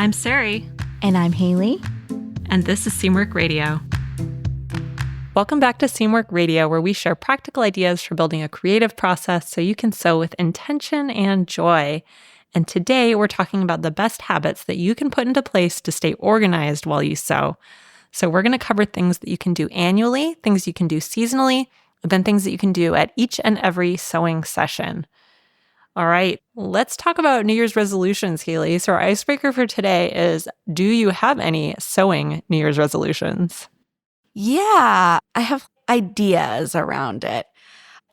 I'm Sarai. And I'm Haley. And this is Seamwork Radio. Welcome back to Seamwork Radio, where we share practical ideas for building a creative process so you can sew with intention and joy. And today we're talking about the best habits that you can put into place to stay organized while you sew. So we're going to cover things that you can do annually, things you can do seasonally, and then things that you can do at each and every sewing session. All right, let's talk about New Year's resolutions, Haley. So our icebreaker for today is, do you have any sewing New Year's resolutions? Yeah, I have ideas around it.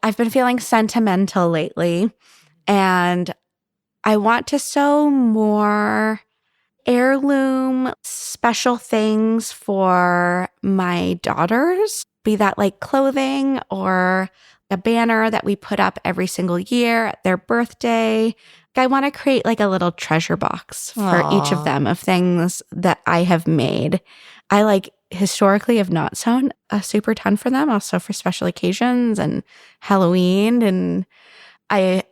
I've been feeling sentimental lately, and I want to sew more heirloom special things for my daughters, be that like clothing or a banner that we put up every single year at their birthday. I want to create like a little treasure box for each of them of things that I have made. I historically have not sewn a super ton for them, also for special occasions and Halloween. And I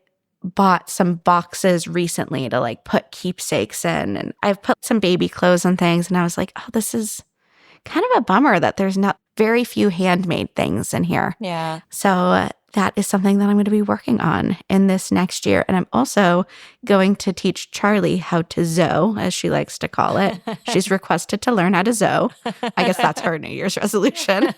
bought some boxes recently to put keepsakes in. And I've put some baby clothes and things. And I was like, oh, this is kind of a bummer that there's not very few handmade things in here. Yeah. So that is something that I'm going to be working on in this next year. And I'm also going to teach Charlie how to sew, as she likes to call it. She's requested to learn how to sew. I guess that's her New Year's resolution.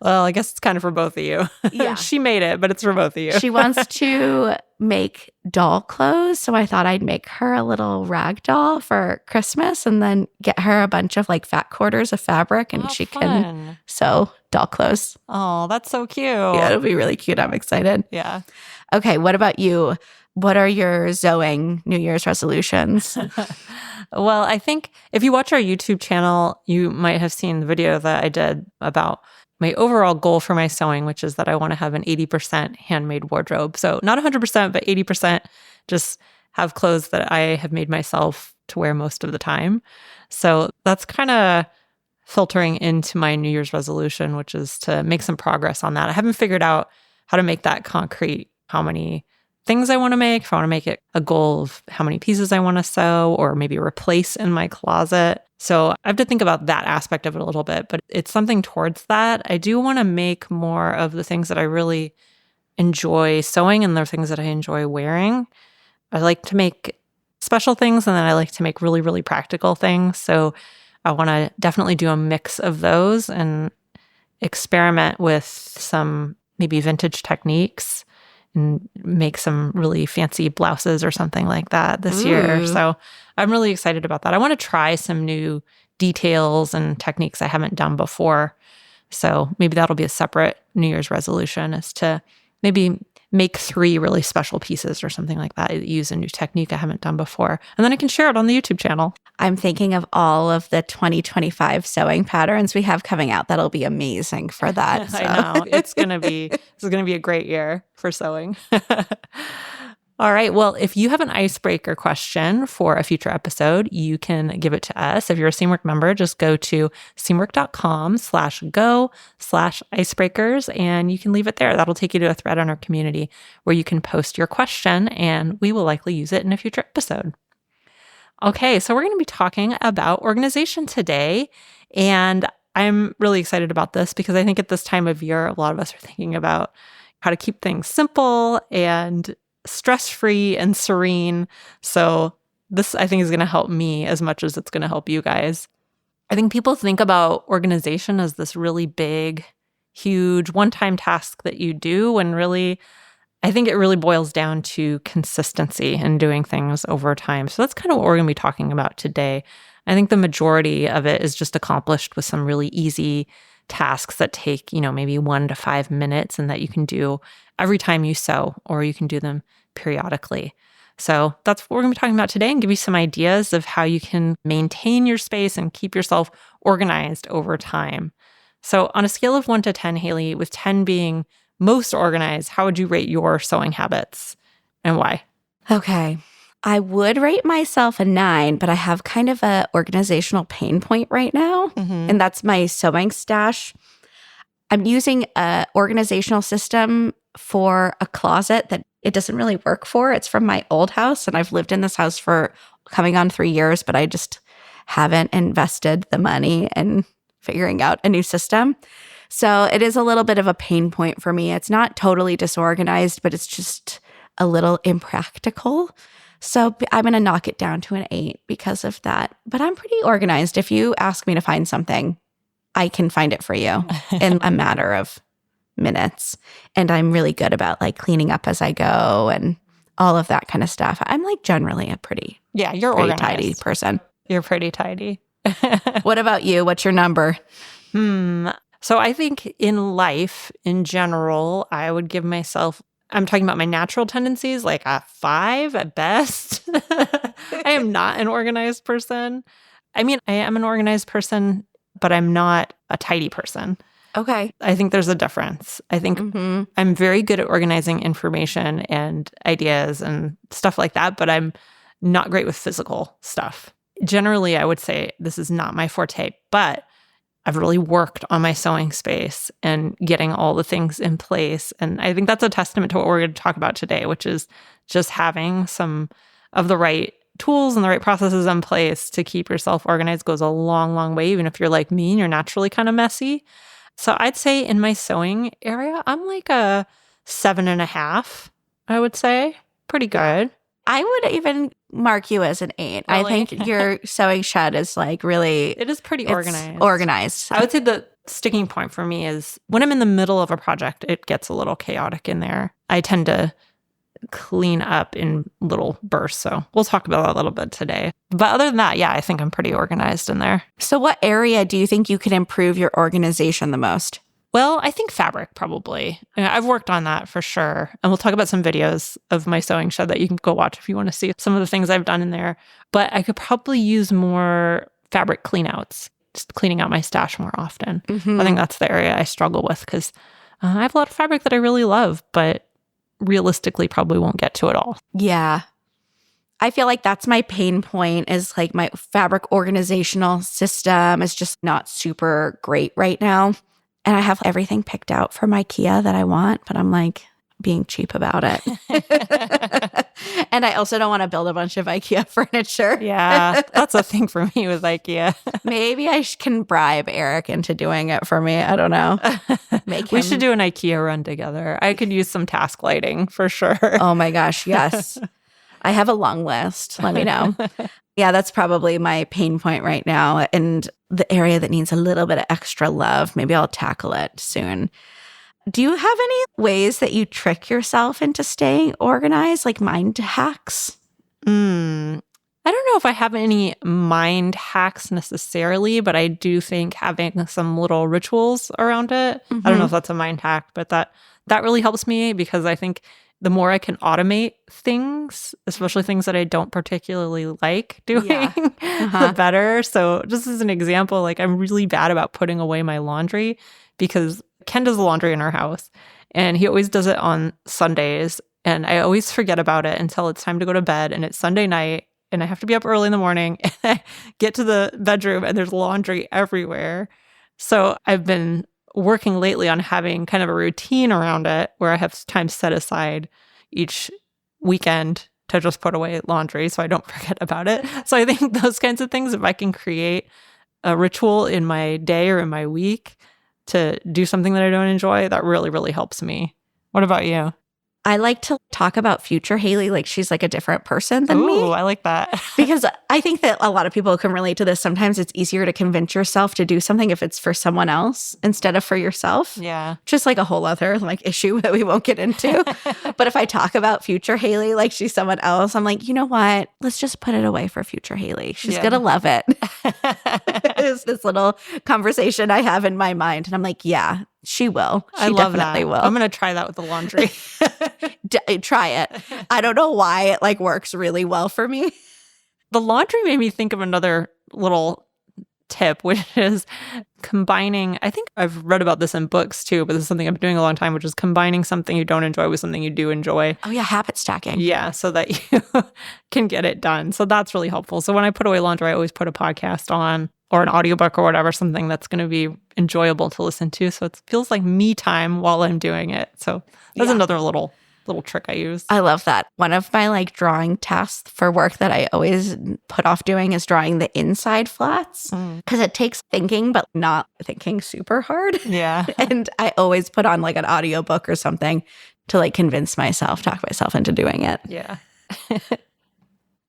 Well, I guess it's kind of for both of you. Yeah. She made it, but it's for both of you. She wants to make doll clothes, so I thought I'd make her a little rag doll for Christmas and then get her a bunch of fat quarters of fabric and she can sew doll clothes. Oh, that's so cute. Yeah, it'll be really cute. I'm excited. Yeah. Okay, what about you? What are your sewing New Year's resolutions? Well, I think if you watch our YouTube channel, you might have seen the video that I did about my overall goal for my sewing, which is that I want to have an 80% handmade wardrobe. So not 100%, but 80% just have clothes that I have made myself to wear most of the time. So that's kind of filtering into my New Year's resolution, which is to make some progress on that. I haven't figured out how to make that concrete, how many things I want to make, if I want to make it a goal of how many pieces I want to sew or maybe replace in my closet. So I have to think about that aspect of it a little bit, but it's something towards that. I do want to make more of the things that I really enjoy sewing and the things that I enjoy wearing. I like to make special things and then I like to make really, really practical things. So I want to definitely do a mix of those and experiment with some maybe vintage techniques and make some really fancy blouses or something like that this year. So I'm really excited about that. I want to try some new details and techniques I haven't done before. So maybe that'll be a separate New Year's resolution, is to maybe make 3 really special pieces or something like that. Use a new technique I haven't done before. And then I can share it on the YouTube channel. I'm thinking of all of the 2025 sewing patterns we have coming out. That'll be amazing for that. So. I know. This is going to be a great year for sewing. All right. Well, if you have an icebreaker question for a future episode, you can give it to us. If you're a Seamwork member, just go to seamwork.com/go/icebreakers and you can leave it there. That'll take you to a thread on our community where you can post your question and we will likely use it in a future episode. Okay, so we're going to be talking about organization today. And I'm really excited about this because I think at this time of year, a lot of us are thinking about how to keep things simple and stress-free and serene. So this, I think, is going to help me as much as it's going to help you guys. I think people think about organization as this really big, huge, one-time task that you do, when really, I think it really boils down to consistency and doing things over time. So that's kind of what we're going to be talking about today. I think the majority of it is just accomplished with some really easy tasks that take, maybe 1 to 5 minutes and that you can do every time you sew, or you can do them periodically. So that's what we're going to be talking about today, and give you some ideas of how you can maintain your space and keep yourself organized over time. So on a scale of 1 to 10, Haley, with 10 being most organized, how would you rate your sewing habits and why? Okay. I would rate myself a 9, but I have kind of a organizational pain point right now, and that's my sewing stash. I'm using an organizational system for a closet that it doesn't really work for. It's from my old house, and I've lived in this house for coming on 3 years, but I just haven't invested the money in figuring out a new system. So it is a little bit of a pain point for me. It's not totally disorganized, but it's just a little impractical. So I'm going to knock it down to an 8 because of that. But I'm pretty organized. If you ask me to find something, I can find it for you in a matter of minutes. And I'm really good about like cleaning up as I go and all of that kind of stuff. I'm like generally a you're pretty organized. tidy person. You're pretty tidy. What about you? What's your number? So I think in life, in general, I would give myself, I'm talking about my natural tendencies, like a 5 at best. I am not an organized person. I mean, I am an organized person, but I'm not a tidy person. Okay. I think there's a difference. I think I'm very good at organizing information and ideas and stuff like that, but I'm not great with physical stuff. Generally, I would say this is not my forte, but I've really worked on my sewing space and getting all the things in place. And I think that's a testament to what we're going to talk about today, which is just having some of the right tools and the right processes in place to keep yourself organized goes a long, long way, even if you're like me and you're naturally kind of messy. So I'd say in my sewing area, I'm like a 7.5, I would say. Pretty good. I would even mark you as an 8. Really? I think your sewing shed is like really... It is pretty organized. Organized. I would say the sticking point for me is when I'm in the middle of a project, it gets a little chaotic in there. I tend to clean up in little bursts. So we'll talk about that a little bit today. But other than that, I think I'm pretty organized in there. So what area do you think you can improve your organization the most? Well, I think fabric probably. I've worked on that for sure. And we'll talk about some videos of my sewing shed that you can go watch if you want to see some of the things I've done in there. But I could probably use more fabric cleanouts, just cleaning out my stash more often. I think that's the area I struggle with because I have a lot of fabric that I really love, but realistically probably won't get to it all. Yeah. I feel like that's my pain point is like my fabric organizational system is just not super great right now. And I have everything picked out from IKEA that I want, but I'm like being cheap about it. And I also don't want to build a bunch of IKEA furniture. Yeah, that's a thing for me with IKEA. Maybe I can bribe Eric into doing it for me. I don't know. We should do an IKEA run together. I could use some task lighting for sure. Oh my gosh, yes. I have a long list. Let me know. Yeah, that's probably my pain point right now. And the area that needs a little bit of extra love. Maybe I'll tackle it soon. Do you have any ways that you trick yourself into staying organized, like mind hacks? I don't know if I have any mind hacks necessarily, but I do think having some little rituals around it. I don't know if that's a mind hack, but that really helps me because I think the more I can automate things, especially things that I don't particularly like doing, the better. So just as an example, like I'm really bad about putting away my laundry because Ken does the laundry in our house and he always does it on Sundays. And I always forget about it until it's time to go to bed and it's Sunday night and I have to be up early in the morning and I get to the bedroom and there's laundry everywhere. So I've been working lately on having kind of a routine around it where I have time set aside each weekend to just put away laundry so I don't forget about it. So I think those kinds of things, if I can create a ritual in my day or in my week to do something that I don't enjoy, that really, really helps me. What about you? I like to talk about future Haley like she's like a different person than me. Ooh, I like that. Because I think that a lot of people can relate to this. Sometimes it's easier to convince yourself to do something if it's for someone else instead of for yourself. Yeah. Just like a whole other like issue that we won't get into. But if I talk about future Haley like she's someone else, I'm like, you know what? Let's just put it away for future Haley. She's going to love it. It's this little conversation I have in my mind. And I'm like, yeah, she will. She definitely will. I'm going to try that with the laundry. Try it. I don't know why it like works really well for me. The laundry made me think of another little tip, which is combining. I think I've read about this in books too, but this is something I've been doing a long time, which is combining something you don't enjoy with something you do enjoy. Oh yeah, habit stacking. Yeah, so that you can get it done. So that's really helpful. So when I put away laundry, I always put a podcast on or an audiobook or whatever, something that's going to be enjoyable to listen to. So it feels like me time while I'm doing it. So that's another little little trick I use. I love that. One of my like drawing tasks for work that I always put off doing is drawing the inside flats because it takes thinking, but not thinking super hard. Yeah. And I always put on like an audiobook or something to like convince myself, talk myself into doing it. Yeah.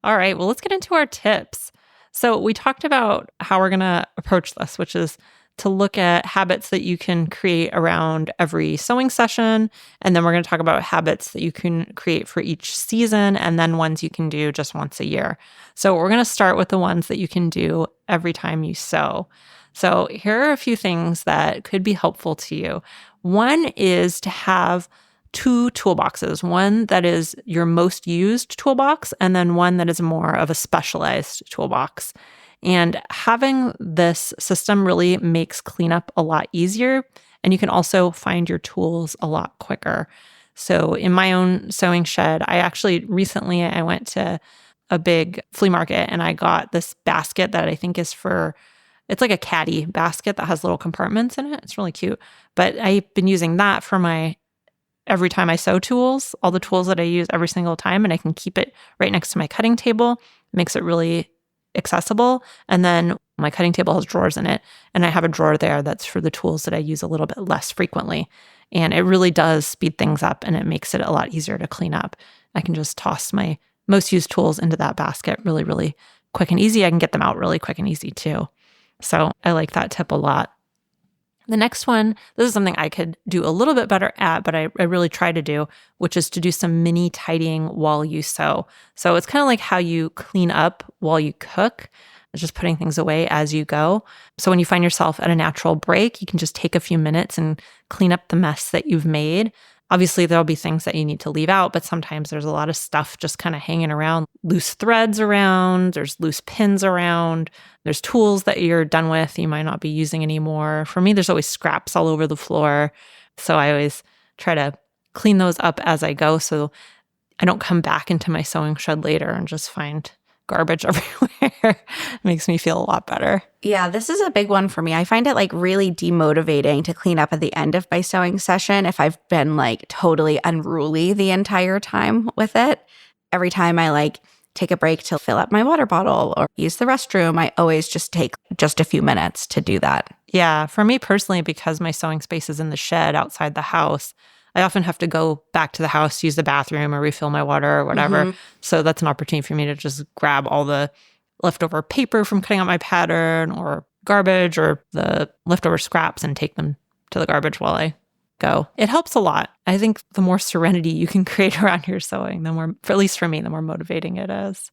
All right. Well, let's get into our tips. So we talked about how we're going to approach this, which is to look at habits that you can create around every sewing session. And then we're going to talk about habits that you can create for each season and then ones you can do just once a year. So we're going to start with the ones that you can do every time you sew. So here are a few things that could be helpful to you. One is to have 2 toolboxes, one that is your most used toolbox, and then one that is more of a specialized toolbox. And having this system really makes cleanup a lot easier, and you can also find your tools a lot quicker. So in my own sewing shed, recently I went to a big flea market and I got this basket that I think is it's like a caddy basket that has little compartments in it. It's really cute. But I've been using that for my every time I sew tools, all the tools that I use every single time, and I can keep it right next to my cutting table. It makes it really accessible. And then my cutting table has drawers in it, and I have a drawer there that's for the tools that I use a little bit less frequently. And it really does speed things up, and it makes it a lot easier to clean up. I can just toss my most used tools into that basket really, really quick and easy. I can get them out really quick and easy too. So I like that tip a lot. The next one, this is something I could do a little bit better at, but I really try to do, which is to do some mini tidying while you sew. So it's kind of like how you clean up while you cook, just putting things away as you go. So when you find yourself at a natural break, you can just take a few minutes and clean up the mess that you've made. Obviously, there'll be things that you need to leave out, but sometimes there's a lot of stuff just kind of hanging around, loose threads around, there's loose pins around, there's tools that you're done with, you might not be using anymore. For me, there's always scraps all over the floor. So I always try to clean those up as I go so I don't come back into my sewing shed later and just find garbage everywhere. It makes me feel a lot better. Yeah, this is a big one for me. I find it like really demotivating to clean up at the end of my sewing session if I've been like totally unruly the entire time with it. Every time I like take a break to fill up my water bottle or use the restroom, I always just take just a few minutes to do that. Yeah, for me personally, because my sewing space is in the shed outside the house, I often have to go back to the house to use the bathroom or refill my water or whatever. Mm-hmm. So that's an opportunity for me to just grab all the leftover paper from cutting out my pattern or garbage or the leftover scraps and take them to the garbage while I go. It helps a lot. I think the more serenity you can create around your sewing, the more, at least for me, the more motivating it is.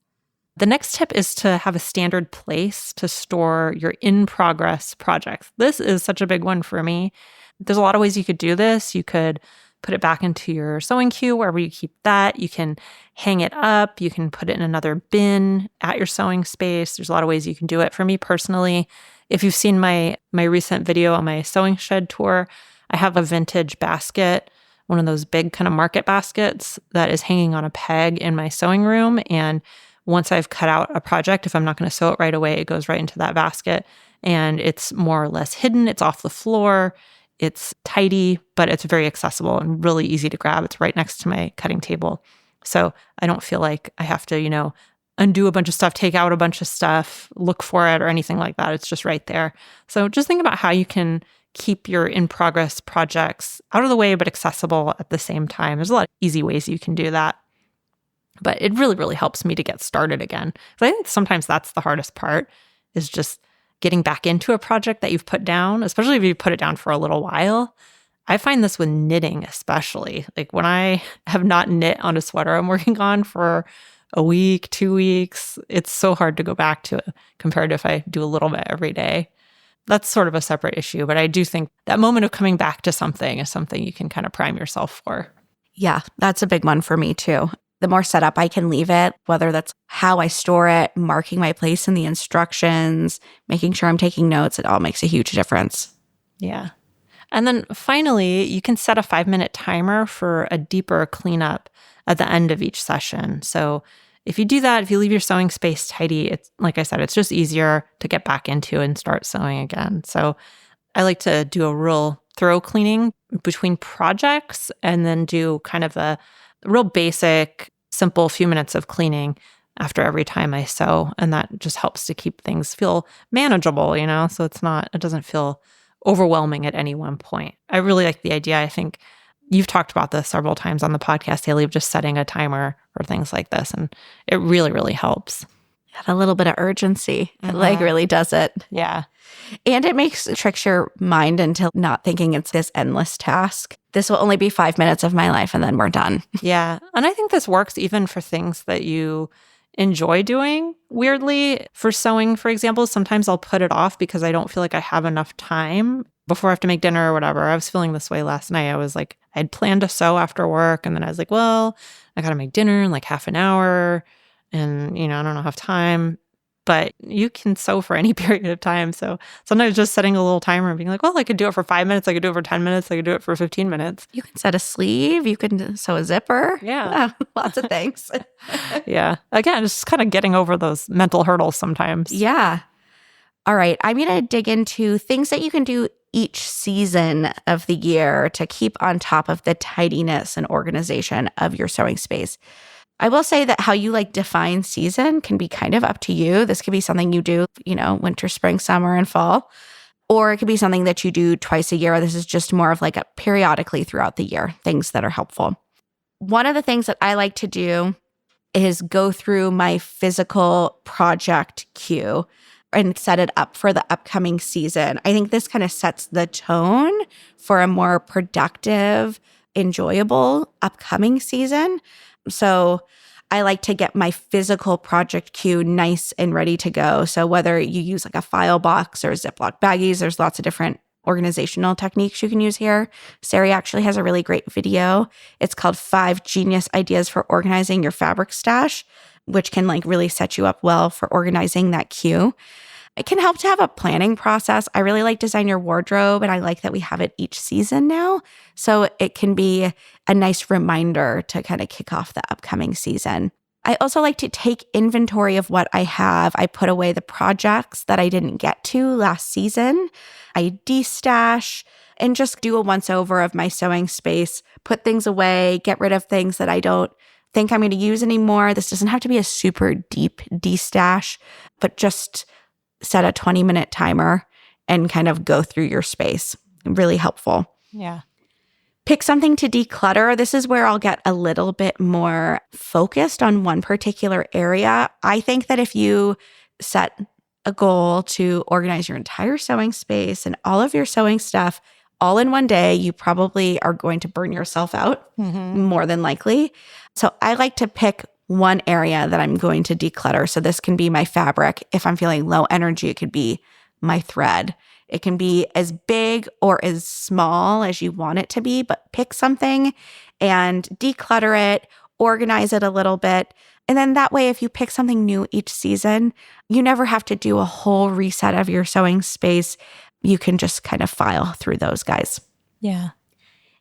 The next tip is to have a standard place to store your in-progress projects. This is such a big one for me. There's a lot of ways you could do this. You could put it back into your sewing queue, wherever you keep that. You can hang it up. You can put it in another bin at your sewing space. There's a lot of ways you can do it. For me personally, if you've seen my recent video on my sewing shed tour, I have a vintage basket, one of those big kind of market baskets that is hanging on a peg in my sewing room. And once I've cut out a project, if I'm not going to sew it right away, it goes right into that basket. And it's more or less hidden. It's off the floor. It's tidy, but it's very accessible and really easy to grab. It's right next to my cutting table. So I don't feel like I have to, undo a bunch of stuff, take out a bunch of stuff, look for it or anything like that. It's just right there. So just think about how you can keep your in-progress projects out of the way, but accessible at the same time. There's a lot of easy ways you can do that. But it really, really helps me to get started again. But I think sometimes that's the hardest part, is just getting back into a project that you've put down, especially if you put it down for a little while. I find this with knitting especially. Like when I have not knit on a sweater I'm working on for a week, 2 weeks, it's so hard to go back to it compared to if I do a little bit every day. That's sort of a separate issue, but I do think that moment of coming back to something is something you can kind of prime yourself for. Yeah, that's a big one for me too. The more set up I can leave it, whether that's how I store it, marking my place in the instructions, making sure I'm taking notes, it all makes a huge difference. Yeah. And then finally, you can set a 5-minute timer for a deeper cleanup at the end of each session. So if you do that, if you leave your sewing space tidy, it's like I said, it's just easier to get back into and start sewing again. So I like to do a real thorough cleaning between projects and then do kind of a real basic, simple few minutes of cleaning after every time I sew. And that just helps to keep things feel manageable, so it doesn't feel overwhelming at any one point. I really like the idea. I think you've talked about this several times on the podcast, Haley, of just setting a timer for things like this. And it really, really helps. A little bit of urgency. It really does it. Yeah. And it tricks your mind into not thinking it's this endless task. This will only be 5 minutes of my life and then we're done. Yeah. And I think this works even for things that you enjoy doing. Weirdly, for sewing, for example, sometimes I'll put it off because I don't feel like I have enough time before I have to make dinner or whatever. I was feeling this way last night. I was like, I'd planned to sew after work. And then I was like, well, I got to make dinner in like half an hour. And, I don't have time. But you can sew for any period of time. So sometimes just setting a little timer and being like, well, I could do it for 5 minutes. I could do it for 10 minutes. I could do it for 15 minutes. You can set a sleeve. You can sew a zipper. Yeah. Lots of things. Yeah. Again, just kind of getting over those mental hurdles sometimes. Yeah. All right. I'm going to dig into things that you can do each season of the year to keep on top of the tidiness and organization of your sewing space. I will say that how you define season can be kind of up to you. This could be something you do, winter, spring, summer, and fall. Or it could be something that you do twice a year. This is just more of a periodically throughout the year, things that are helpful. One of the things that I like to do is go through my physical project queue and set it up for the upcoming season. I think this kind of sets the tone for a more productive, enjoyable upcoming season. So I like to get my physical project queue nice and ready to go. So whether you use a file box or Ziploc baggies, there's lots of different organizational techniques you can use here. Sarai actually has a really great video. It's called 5 Genius Ideas for Organizing Your Fabric Stash, which can really set you up well for organizing that queue. It can help to have a planning process. I really like Design Your Wardrobe, and I like that we have it each season now. So it can be a nice reminder to kind of kick off the upcoming season. I also like to take inventory of what I have. I put away the projects that I didn't get to last season. I de-stash and just do a once-over of my sewing space, put things away, get rid of things that I don't think I'm going to use anymore. This doesn't have to be a super deep de-stash, but just set a 20-minute timer and kind of go through your space. Really helpful. Yeah. Pick something to declutter. This is where I'll get a little bit more focused on one particular area. I think that if you set a goal to organize your entire sewing space and all of your sewing stuff all in one day, you probably are going to burn yourself out, more than likely. So I like to pick one area that I'm going to declutter. So this can be my fabric. If I'm feeling low energy, it could be my thread. It can be as big or as small as you want it to be, but pick something and declutter it, organize it a little bit. And then that way, if you pick something new each season, you never have to do a whole reset of your sewing space. You can just kind of file through those guys. Yeah.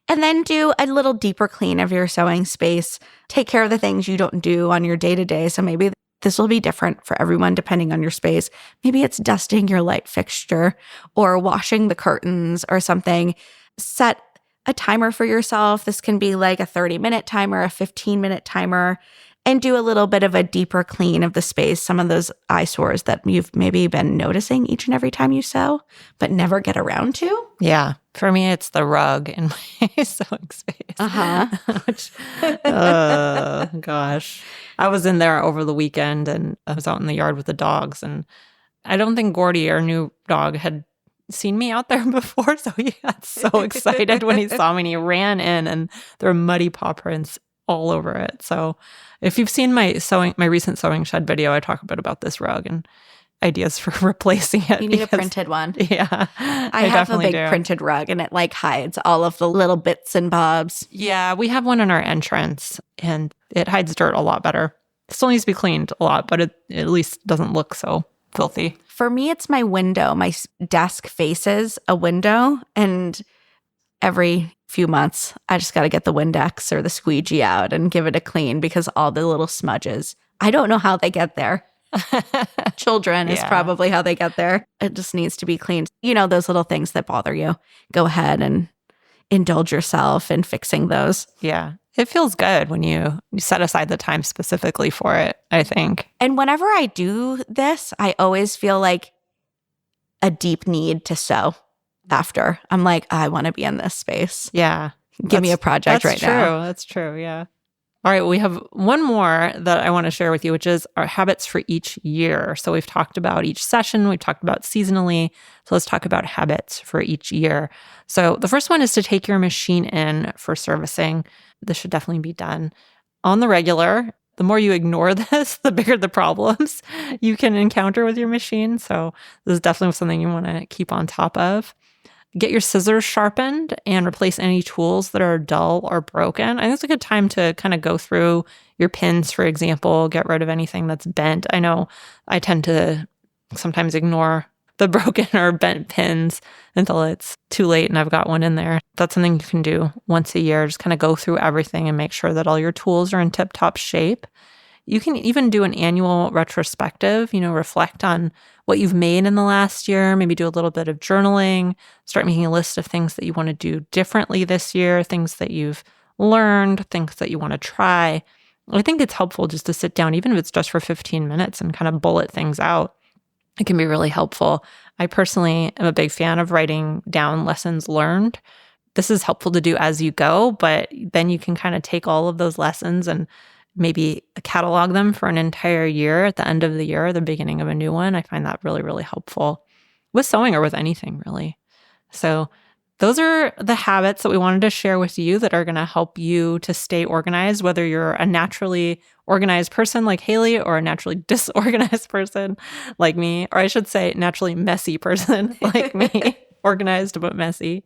And then do a little deeper clean of your sewing space. Take care of the things you don't do on your day-to-day. So maybe this will be different for everyone depending on your space. Maybe it's dusting your light fixture or washing the curtains or something. Set a timer for yourself. This can be like a 30-minute timer, a 15-minute timer, and do a little bit of a deeper clean of the space. Some of those eyesores that you've maybe been noticing each and every time you sew, but never get around to. Yeah. For me, it's the rug in my sewing space. Which, gosh. I was in there over the weekend and I was out in the yard with the dogs. And I don't think Gordy, our new dog, had seen me out there before. So he got so excited when he saw me and he ran in and there were muddy paw prints all over it. So if you've seen my recent sewing shed video, I talk a bit about this rug and ideas for replacing it. You need a printed one. Yeah. I have a big printed rug and it hides all of the little bits and bobs. Yeah, we have one in our entrance and it hides dirt a lot better. It still needs to be cleaned a lot, but it at least doesn't look so filthy. For me, it's my window. My desk faces a window and every few months, I just got to get the Windex or the squeegee out and give it a clean because all the little smudges, I don't know how they get there. Children is probably how they get there. It just needs to be cleaned. Those little things that bother you. Go ahead and indulge yourself in fixing those. Yeah. It feels good when you set aside the time specifically for it, I think. And whenever I do this, I always feel like a deep need to sew after. I'm like, I want to be in this space. Yeah. Give me a project right now. That's true. Yeah. All right. We have one more that I want to share with you, which is our habits for each year. So we've talked about each session. We've talked about seasonally. So let's talk about habits for each year. So the first one is to take your machine in for servicing. This should definitely be done on the regular. The more you ignore this, the bigger the problems you can encounter with your machine. So this is definitely something you want to keep on top of. Get your scissors sharpened and replace any tools that are dull or broken. I think it's a good time to kind of go through your pins, for example, get rid of anything that's bent. I know I tend to sometimes ignore the broken or bent pins until it's too late and I've got one in there. That's something you can do once a year. Just kind of go through everything and make sure that all your tools are in tip-top shape. You can even do an annual retrospective, reflect on what you've made in the last year, maybe do a little bit of journaling, start making a list of things that you want to do differently this year, things that you've learned, things that you want to try. I think it's helpful just to sit down, even if it's just for 15 minutes and kind of bullet things out. It can be really helpful. I personally am a big fan of writing down lessons learned. This is helpful to do as you go, but then you can kind of take all of those lessons and maybe catalog them for an entire year at the end of the year, the beginning of a new one. I find that really, really helpful with sewing or with anything, really. So those are the habits that we wanted to share with you that are going to help you to stay organized, whether you're a naturally organized person like Haley or a naturally disorganized person like me, or I should say naturally messy person like me. Organized but messy.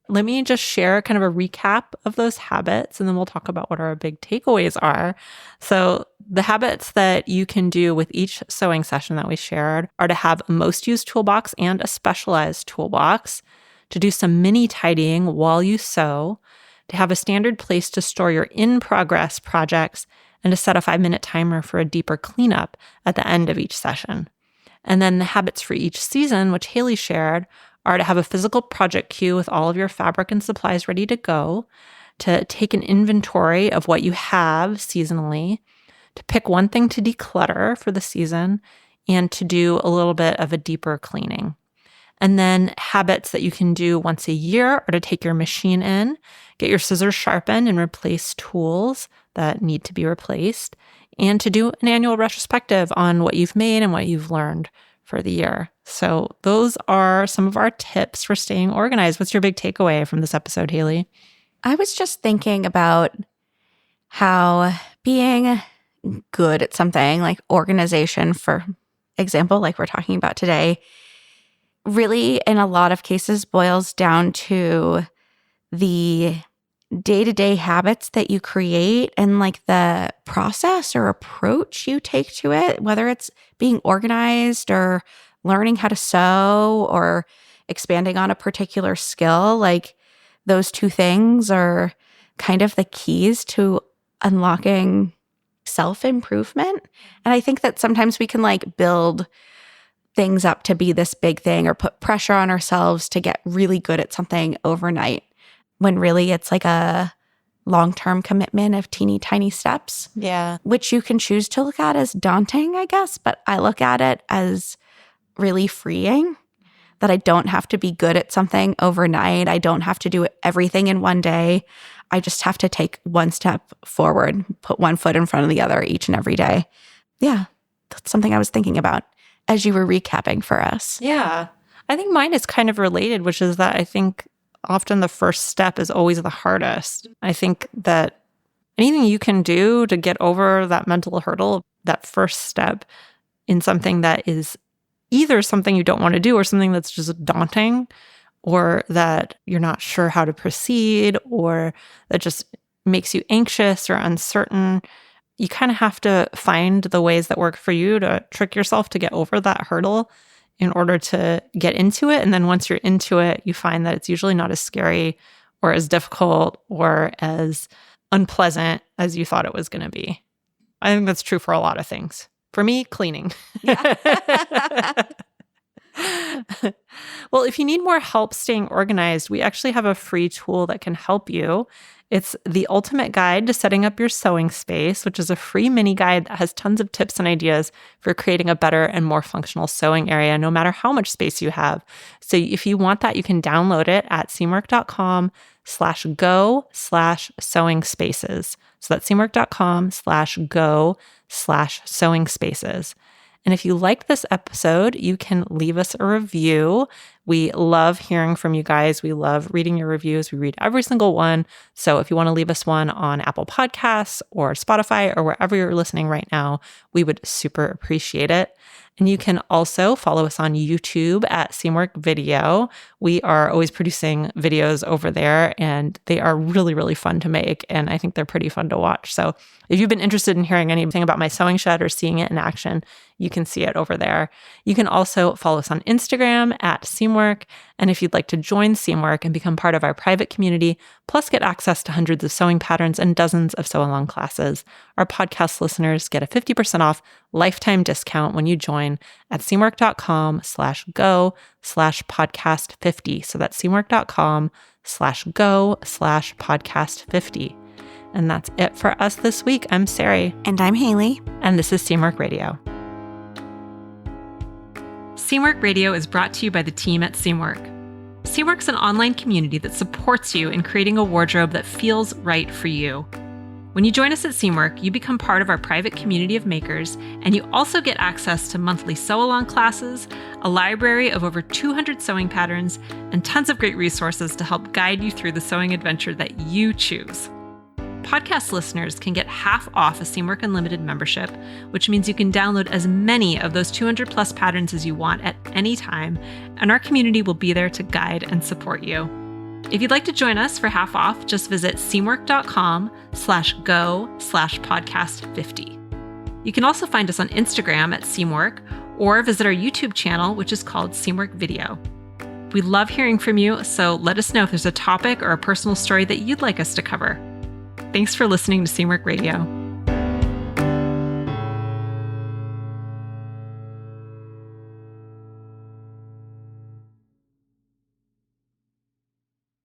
Let me just share kind of a recap of those habits, and then we'll talk about what our big takeaways are. So the habits that you can do with each sewing session that we shared are to have a most used toolbox and a specialized toolbox, to do some mini tidying while you sew, to have a standard place to store your in-progress projects, and to set a 5-minute timer for a deeper cleanup at the end of each session. And then the habits for each season, which Haley shared, are to have a physical project queue with all of your fabric and supplies ready to go, to take an inventory of what you have seasonally, to pick one thing to declutter for the season, and to do a little bit of a deeper cleaning. And then habits that you can do once a year are to take your machine in, get your scissors sharpened and replace tools that need to be replaced, and to do an annual retrospective on what you've made and what you've learned for the year. So those are some of our tips for staying organized. What's your big takeaway from this episode, Haley? I was just thinking about how being good at something like organization, for example, like we're talking about today, really in a lot of cases boils down to the day-to-day habits that you create and like the process or approach you take to it, whether it's being organized or learning how to sew or expanding on a particular skill. Like those two things are kind of the keys to unlocking self-improvement. And I think that sometimes we can like build things up to be this big thing or put pressure on ourselves to get really good at something overnight, when really it's like a long-term commitment of teeny tiny steps. Yeah. Which you can choose to look at as daunting, I guess, but I look at it as really freeing, that I don't have to be good at something overnight. I don't have to do everything in one day. I just have to take one step forward, put one foot in front of the other each and every day. Yeah, that's something I was thinking about as you were recapping for us. Yeah. I think mine is kind of related, which is that I think often the first step is always the hardest. I think that anything you can do to get over that mental hurdle, that first step in something that is either something you don't want to do or something that's just daunting, or that you're not sure how to proceed, or that just makes you anxious or uncertain, you kind of have to find the ways that work for you to trick yourself to get over that hurdle in order to get into it. And then once you're into it, you find that it's usually not as scary or as difficult or as unpleasant as you thought it was going to be. I think that's true for a lot of things. For me, cleaning. Yeah. Well, if you need more help staying organized, we actually have a free tool that can help you. It's the ultimate guide to setting up your sewing space, which is a free mini guide that has tons of tips and ideas for creating a better and more functional sewing area, no matter how much space you have. So if you want that, you can download it at seamwork.com/go/sewing spaces. So that's seamwork.com/go/sewing spaces. And if you like this episode, you can leave us a review. We love hearing from you guys. We love reading your reviews. We read every single one. So if you want to leave us one on Apple Podcasts or Spotify or wherever you're listening right now, we would super appreciate it. And you can also follow us on YouTube at Seamwork Video. We are always producing videos over there, and they are really, really fun to make. And I think they're pretty fun to watch. So if you've been interested in hearing anything about my sewing shed or seeing it in action, you can see it over there. You can also follow us on Instagram at Seamwork. And if you'd like to join Seamwork and become part of our private community, plus get access to hundreds of sewing patterns and dozens of sew-along classes, our podcast listeners get a 50% off lifetime discount when you join at seamwork.com/go/podcast50. So that's seamwork.com/go/podcast50. And that's it for us this week. I'm Sarai. And I'm Haley. And this is Seamwork Radio. Seamwork Radio is brought to you by the team at Seamwork. Seamwork's an online community that supports you in creating a wardrobe that feels right for you. When you join us at Seamwork, you become part of our private community of makers, and you also get access to monthly sew-along classes, a library of over 200 sewing patterns, and tons of great resources to help guide you through the sewing adventure that you choose. Podcast listeners can get half off a Seamwork Unlimited membership, which means you can download as many of those 200 plus patterns as you want at any time, and our community will be there to guide and support you. If you'd like to join us for half off, just visit seamwork.com/go/podcast50. You can also find us on Instagram at Seamwork, or visit our YouTube channel, which is called Seamwork Video. We love hearing from you, so let us know if there's a topic or a personal story that you'd like us to cover. Thanks for listening to Seamwork Radio.